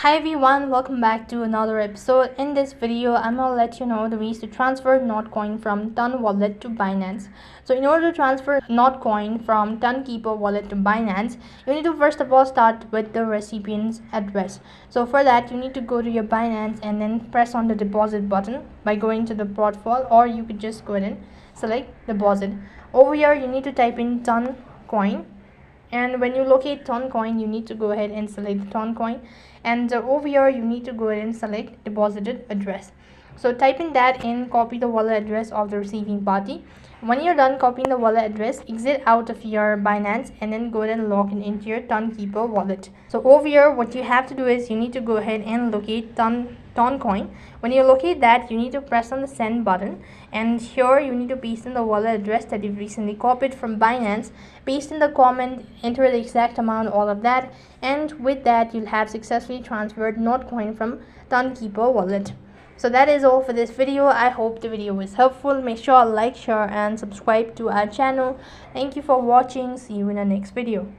Hi everyone, welcome back to another episode. In this video, I'm gonna let you know the ways to transfer Notcoin from Ton Wallet to Binance. So in order to transfer Notcoin from Tonkeeper Wallet to Binance, you need to first of all start with the recipient's address. So for that, you need to go to your Binance and then press on the deposit button by going to the portfolio, or you could just go ahead and select deposit. Over here, you need to type in Toncoin. And when you locate Toncoin, you need to go ahead and select the Toncoin, and over here you need to go ahead and select deposited address. So type in that and copy the wallet address of the receiving party. When you're done copying the wallet address, exit out of your Binance and then go ahead and log in into your Tonkeeper wallet. So over here, what you have to do is you need to go ahead and locate Toncoin. When you locate that, you need to press on the send button, and here you need to paste in the wallet address that you've recently copied from Binance. Paste in the comment, enter the exact amount, all of that, and with that you'll have successfully transferred Notcoin from Tonkeeper wallet. So that is all for this video. I hope the video was helpful. Make sure to like, share and subscribe to our channel. Thank you for watching. See you in the next video.